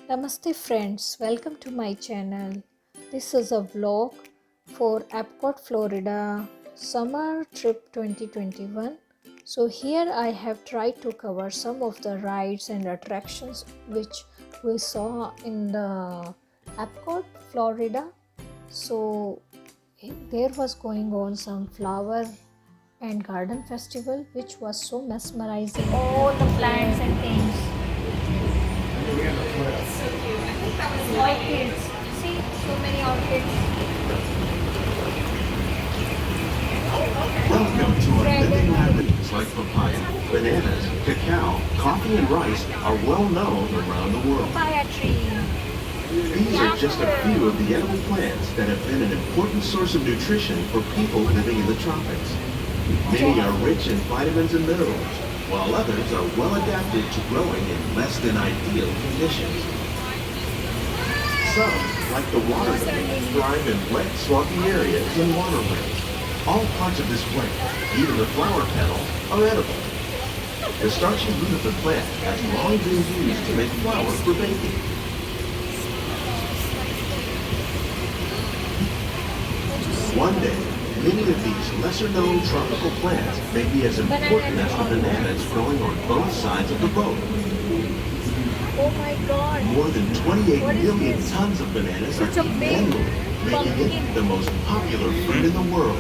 Namaste friends, welcome to my channel. This is a vlog for Epcot Florida Summer Trip 2021. So here I have tried to cover some of the rides and attractions which we saw in the Epcot Florida. So there was going on some flower and garden festival which was so mesmerizing. All the plants and things. Orchids. See, so many orchids. Welcome to our living languages like papaya, bananas, cacao, coffee, and rice are well known around the world. Papaya tree. These are just a few of the edible plants that have been an important source of nutrition for people living in the tropics. Many are rich in vitamins and minerals, while others are well adapted to growing in less than ideal conditions. Some, like the water lily, thrive in wet, swampy areas and waterways. All parts of this plant, even the flower petals, are edible. The starchy root of the plant has long been used to make flour for baking. One day, many of these lesser-known tropical plants may be as important as the bananas growing on both sides of the boat. Oh my god. More than 28 million tons of bananas are eaten annually, making it the most popular fruit in the world.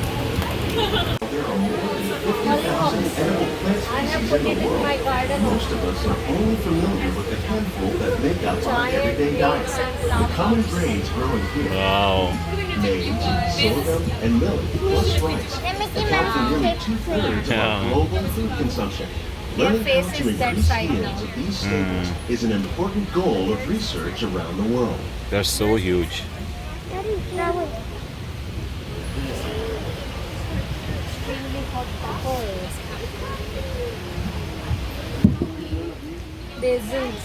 There are more than 50,000 edible plant species in the world. Most of us are only familiar with the handful that make up our everyday diet. The common grains growing here, maize, sorghum, and millet, plus rice, account for nearly two-thirds of our global food consumption. Learning how to increase yields of these staples is an important goal of research around the world. They're so huge. Basils.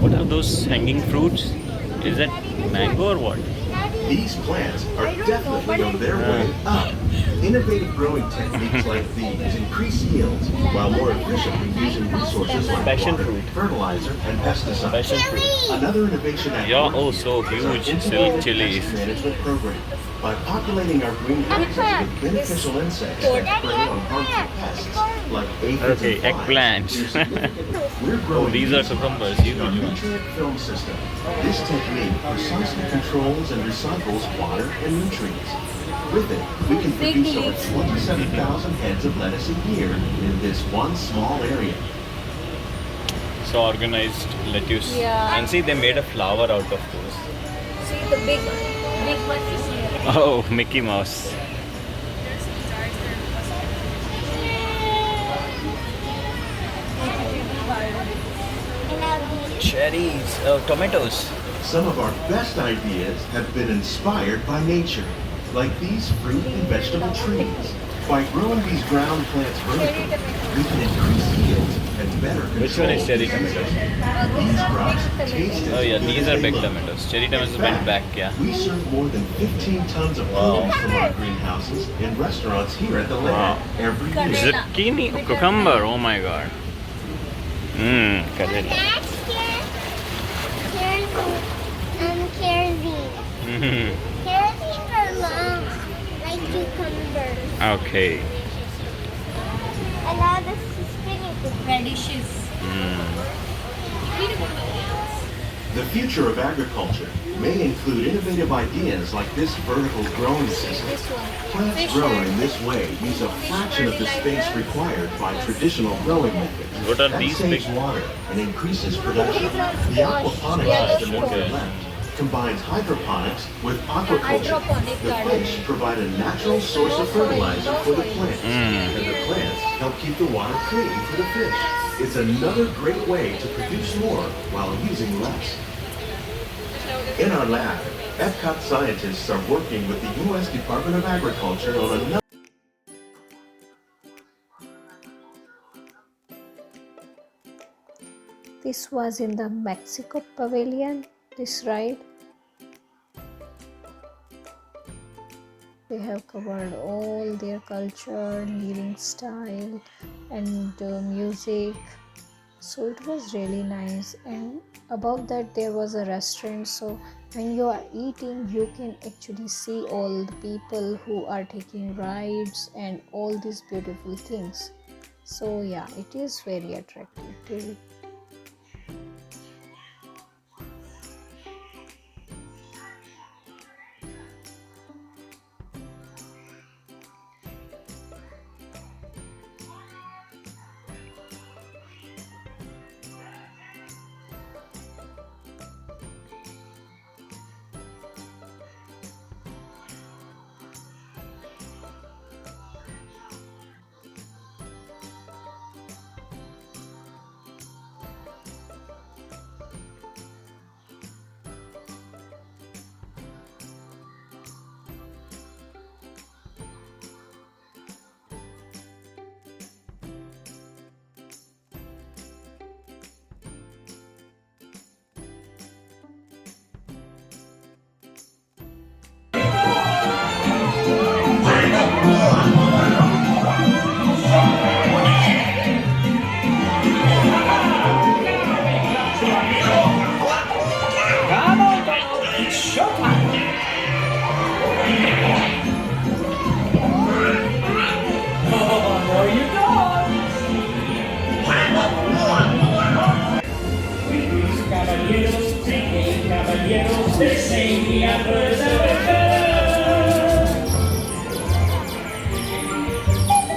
What are those hanging fruits? Is that mango or what? These plants are definitely on their way up. Innovative growing techniques like these increase yields while more efficiently using resources like Passion water, fruit. fertilizer, and pesticides. Passion fruit. Another innovation at Yeah, work oh, so is our huge. integrated Chilies. pest management program. By populating our greenhouses with beneficial insects that prey on harmful pests like aphids Okay, and flies, eggplants. we're growing These are these cucumbers, in huge our ones. nutrient film system. This technique precisely controls and recycles water and nutrients. With it, we can produce over 27,000 heads of lettuce a year in this one small area. So organized lettuce. Yeah. And see, they made a flower out of those. See the big one is here. Oh, Mickey Mouse. Cherries. Oh, tomatoes. Some of our best ideas have been inspired by nature, like these fruit and vegetable trees. By growing these ground plants vertically, we can increase yields and better control Which one is cherry diseases. tomato? These crops taste as Oh yeah, good these as are they big look. tomatoes. Cherry In tomatoes fact, went back, yeah. We serve more than 15 tons of Wow. produce from our greenhouses in restaurants here at the land every year. Zucchini, cucumber, oh my god. Mmm, karela. Mhm. Carrots are long, like cucumbers. Okay. And now this is spinach. Radishes. The future of agriculture may include innovative ideas like this vertical growing system. This one. Plants grown in this way use a fraction of the space required by traditional growing methods. What are That these saves big- water and increases production. The aquaponics system on the left combines hydroponics with aquaculture. Hydroponic The garden. fish provide a natural source of fertilizer for the plants, and the plants help keep the water clean for the fish. It's another great way to produce more while using less. In our lab, Epcot scientists are working with the U.S. Department of Agriculture on a This was in the Mexico Pavilion, this ride. They have covered all their culture, living style, and music. So it was really nice. And above that, there was a restaurant. So when you are eating, you can actually see all the people who are taking rides and all these beautiful things. So yeah, it is very attractive too.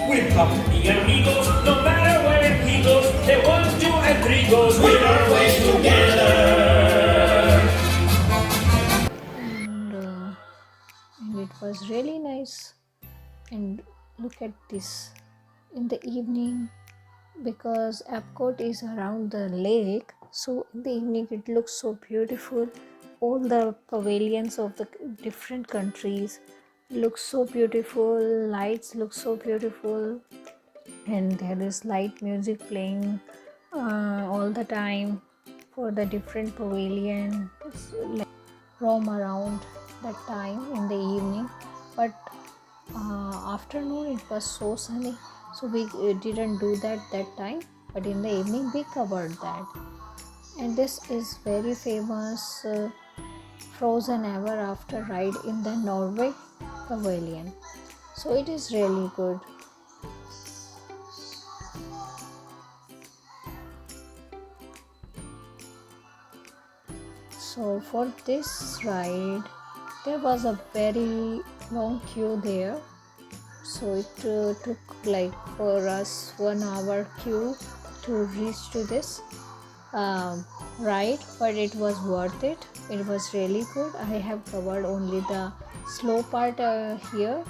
With company amigos, no matter where he goes, the 1, 2, and 3 goes, we're always together. And it was really nice. And look at this in the evening, because Epcot is around the lake, so in the evening it looks so beautiful. All the pavilions of the different countries look so beautiful, lights look so beautiful, and there is light music playing all the time for the different pavilion. It's like roam around that time in the evening, but afternoon it was so sunny, so we didn't do that time, but in the evening we covered that. And this is very famous frozen ever after ride in the Norway Pavilion, so it is really good. So for this ride there was a very long queue there, so it took like for us 1 hour queue to reach to this ride, but it was worth it. It was really good. I have covered only the slow part here,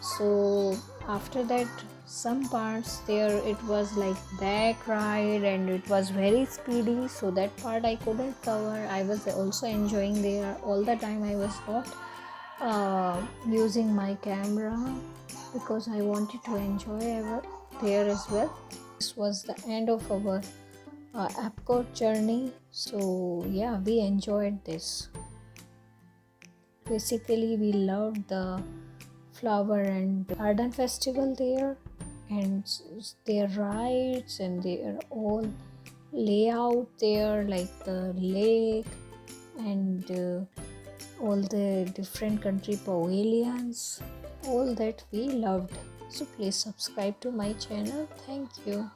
so after that some parts there it was like back ride and it was very speedy, so that part I couldn't cover. I was also enjoying there all the time. I was not using my camera because I wanted to enjoy there as well. This was the end of our Epcot journey, so yeah, we enjoyed this. Basically we loved the flower and garden festival there, and their rides and their all layout there, like the lake and all the different country pavilions, all that we loved. So please subscribe to my channel. Thank you.